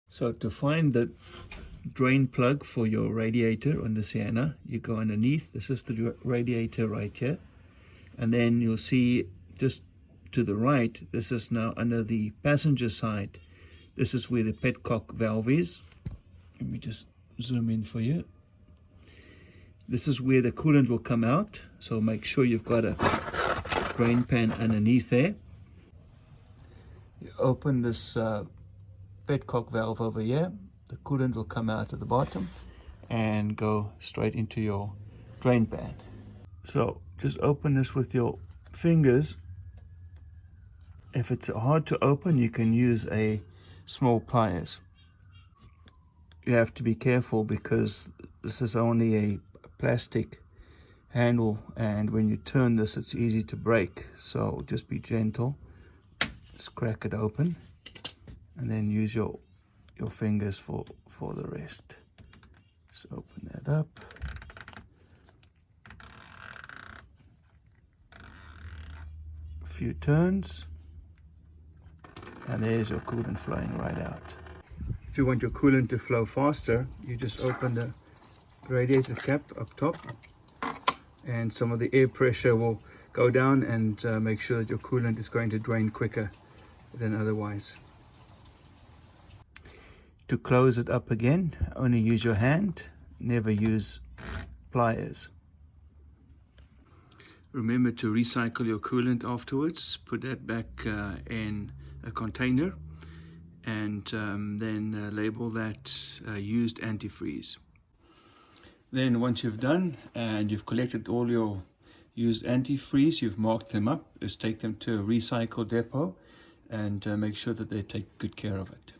So to find the drain plug for your radiator on the Sienna, you go underneath. This is the radiator right here, and then you'll see just to the right, this is now under the passenger side. This is where the petcock valve is. Let me just zoom in for you. This is where the coolant will come out, so make sure you've got a drain pan underneath there. You open this petcock valve over here, the coolant will come out at the bottom and go straight into your drain pan. So just open this with your fingers. If it's hard to open, you can use a small pliers. You have to be careful because this is only a plastic handle, and when you turn this, it's easy to break. So just be gentle. Just crack it open, and then use your fingers for the rest. Just open that up. A few turns, and there's your coolant flowing right out. If you want your coolant to flow faster, you just open the radiator cap up top, and some of the air pressure will go down and make sure that your coolant is going to drain quicker than otherwise. To close it up again, only use your hand, never use pliers. Remember to recycle your coolant afterwards. Put that back in a container, and then label that used antifreeze. Then once you've done and you've collected all your used antifreeze, you've marked them up, just take them to a recycle depot and make sure that they take good care of it.